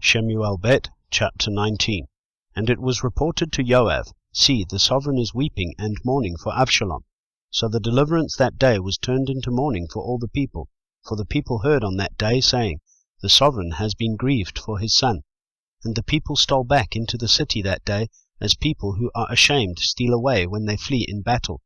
Shemu'ėl Bet, chapter 19. And it was reported to Joab, See, the sovereign is weeping and mourning for Absalom. So the deliverance that day was turned into mourning for all the people. For the people heard on that day, saying, The sovereign has been grieved for his son. And the people stole back into the city that day, as people who are ashamed steal away when they flee in battle.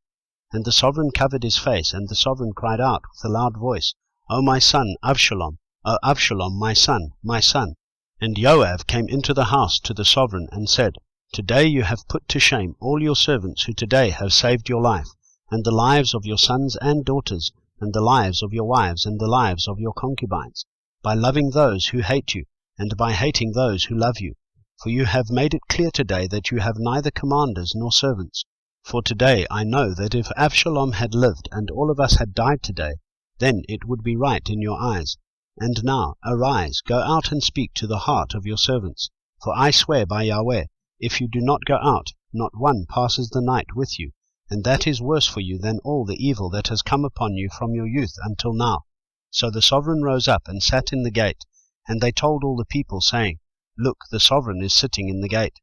And the sovereign covered his face, and the sovereign cried out with a loud voice, O my son, Absalom! O Absalom, my son, my son! And Joab came into the house to the sovereign, and said, Today you have put to shame all your servants who today have saved your life, and the lives of your sons and daughters, and the lives of your wives, and the lives of your concubines, by loving those who hate you, and by hating those who love you. For you have made it clear today that you have neither commanders nor servants. For today I know that if Absalom had lived, and all of us had died today, then it would be right in your eyes. And now, arise, go out and speak to the heart of your servants. For I swear by Yahweh, if you do not go out, not one passes the night with you, and that is worse for you than all the evil that has come upon you from your youth until now. So the sovereign rose up and sat in the gate, and they told all the people, saying, Look, the sovereign is sitting in the gate.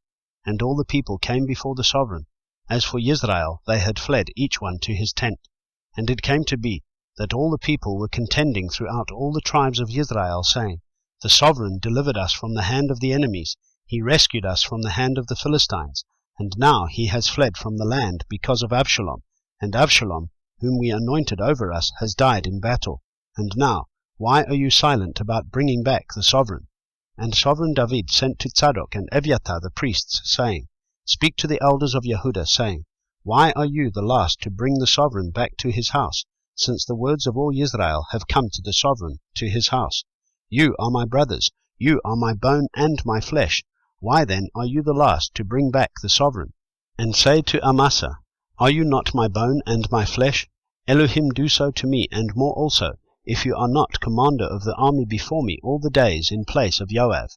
And all the people came before the sovereign. As for Israel, they had fled each one to his tent. And it came to be, that all the people were contending throughout all the tribes of Israel, saying, The sovereign delivered us from the hand of the enemies, he rescued us from the hand of the Philistines, and now he has fled from the land because of Absalom, and Absalom, whom we anointed over us, has died in battle. And now, why are you silent about bringing back the sovereign? And sovereign David sent to Tzadok and Abiathar the priests, saying, Speak to the elders of Yehudah, saying, Why are you the last to bring the sovereign back to his house, since the words of all Israel have come to the sovereign, to his house? You are my brothers, you are my bone and my flesh. Why then are you the last to bring back the sovereign? And say to Amasa, Are you not my bone and my flesh? Elohim do so to me, and more also, if you are not commander of the army before me all the days in place of Joab.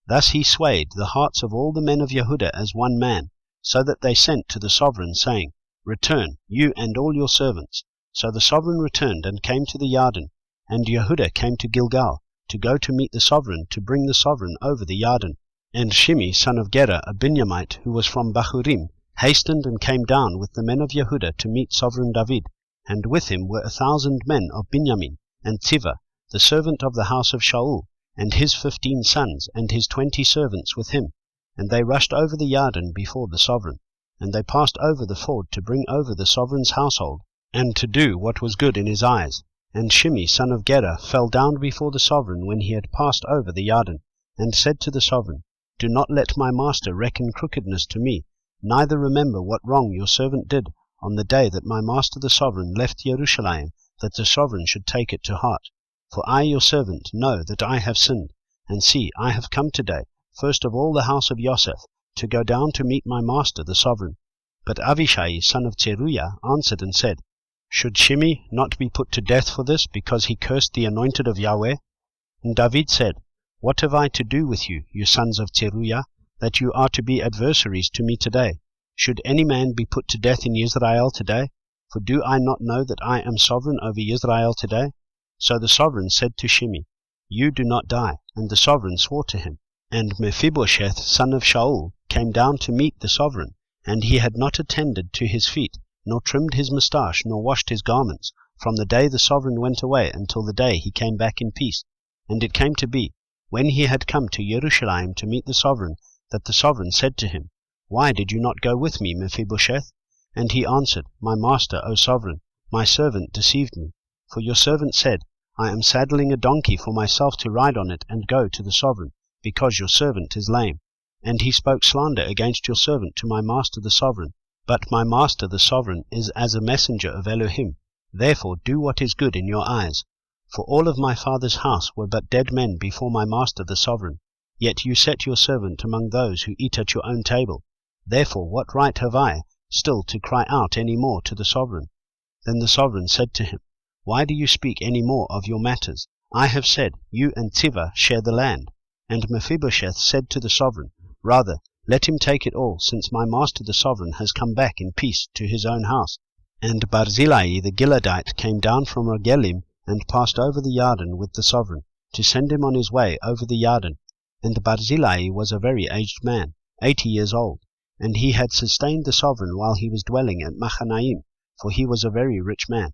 Thus he swayed the hearts of all the men of Yehudah as one man, so that they sent to the sovereign, saying, Return, you and all your servants. So the sovereign returned and came to the Yarden, and Yehudah came to Gilgal, to go to meet the sovereign, to bring the sovereign over the Yarden. And Shimei, son of Gera, a Binyamite, who was from Bahurim, hastened and came down with the men of Yehudah to meet sovereign David, and with him were 1,000 men of Binyamin, and Tiva, the servant of the house of Shaul, and his 15 sons, and his 20 servants with him. And they rushed over the Yarden before the sovereign, and they passed over the ford to bring over the sovereign's household, and to do what was good in his eyes. And Shimei, son of Gera, fell down before the sovereign when he had passed over the Yarden, and said to the sovereign, Do not let my master reckon crookedness to me, neither remember what wrong your servant did on the day that my master the sovereign left Jerusalem, that the sovereign should take it to heart. For I your servant know that I have sinned, and see, I have come today, first of all the house of Yosef, to go down to meet my master the sovereign. But Avishai, son of Zeruiah, answered and said, Should Shimei not be put to death for this, because he cursed the anointed of Yahweh? And David said, What have I to do with you, you sons of Zeruiah, that you are to be adversaries to me today? Should any man be put to death in Israel today? For do I not know that I am sovereign over Israel today? So the sovereign said to Shimei, You do not die. And the sovereign swore to him. And Mephibosheth, son of Shaul, came down to meet the sovereign, and he had not attended to his feet, nor trimmed his moustache, nor washed his garments, from the day the sovereign went away until the day he came back in peace. And it came to be, when he had come to Jerusalem to meet the sovereign, that the sovereign said to him, Why did you not go with me, Mephibosheth? And he answered, My master, O sovereign, my servant deceived me. For your servant said, I am saddling a donkey for myself to ride on it and go to the sovereign, because your servant is lame. And he spoke slander against your servant to my master the sovereign. But my master the sovereign is as a messenger of Elohim. Therefore do what is good in your eyes. For all of my father's house were but dead men before my master the sovereign. Yet you set your servant among those who eat at your own table. Therefore what right have I still to cry out any more to the sovereign? Then the sovereign said to him, Why do you speak any more of your matters? I have said, You and Tiva share the land. And Mephibosheth said to the sovereign, Rather, let him take it all, since my master the sovereign has come back in peace to his own house. And Barzillai the Gileadite came down from Rogelim, and passed over the Yarden with the sovereign, to send him on his way over the Yarden. And Barzillai was a very aged man, 80 years old, and he had sustained the sovereign while he was dwelling at Machanaim, for he was a very rich man.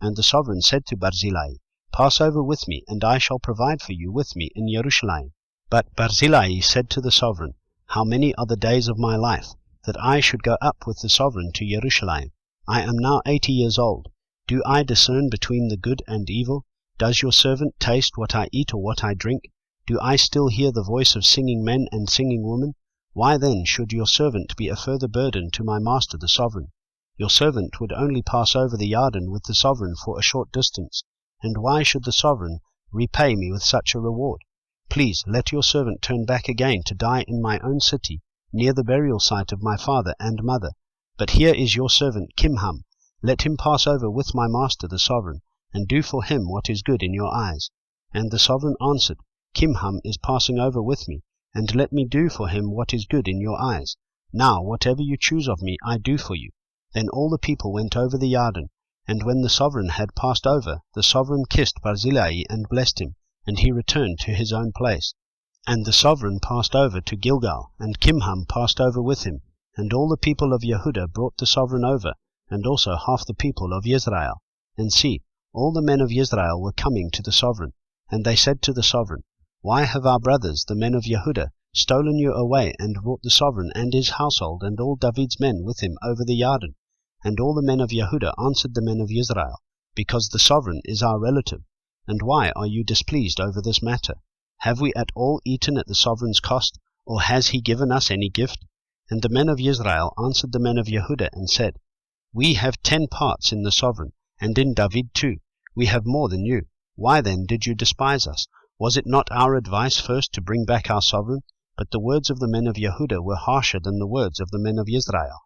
And the sovereign said to Barzillai, Pass over with me, and I shall provide for you with me in Jerusalem. But Barzillai said to the sovereign, How many are the days of my life, that I should go up with the sovereign to Jerusalem? I am now 80 years old. Do I discern between the good and evil? Does your servant taste what I eat or what I drink? Do I still hear the voice of singing men and singing women? Why then should your servant be a further burden to my master the sovereign? Your servant would only pass over the Yarden with the sovereign for a short distance, and why should the sovereign repay me with such a reward? Please let your servant turn back again to die in my own city, near the burial site of my father and mother. But here is your servant Kimham. Let him pass over with my master the sovereign, and do for him what is good in your eyes. And the sovereign answered, Kimham is passing over with me, and let me do for him what is good in your eyes. Now whatever you choose of me I do for you. Then all the people went over the Yarden, and when the sovereign had passed over, the sovereign kissed Barzillai and blessed him, and he returned to his own place. And the sovereign passed over to Gilgal, and Kimham passed over with him, and all the people of Yehudah brought the sovereign over, and also half the people of Israel. And see, all the men of Israel were coming to the sovereign, and they said to the sovereign, Why have our brothers, the men of Yehudah, stolen you away, and brought the sovereign and his household and all David's men with him over the Yarden? And all the men of Yehudah answered the men of Israel, Because the sovereign is our relative. And why are you displeased over this matter? Have we at all eaten at the sovereign's cost, or has he given us any gift? And the men of Israel answered the men of Yehudah and said, We have 10 parts in the sovereign, and in David too. We have more than you. Why then did you despise us? Was it not our advice first to bring back our sovereign? But the words of the men of Yehudah were harsher than the words of the men of Israel.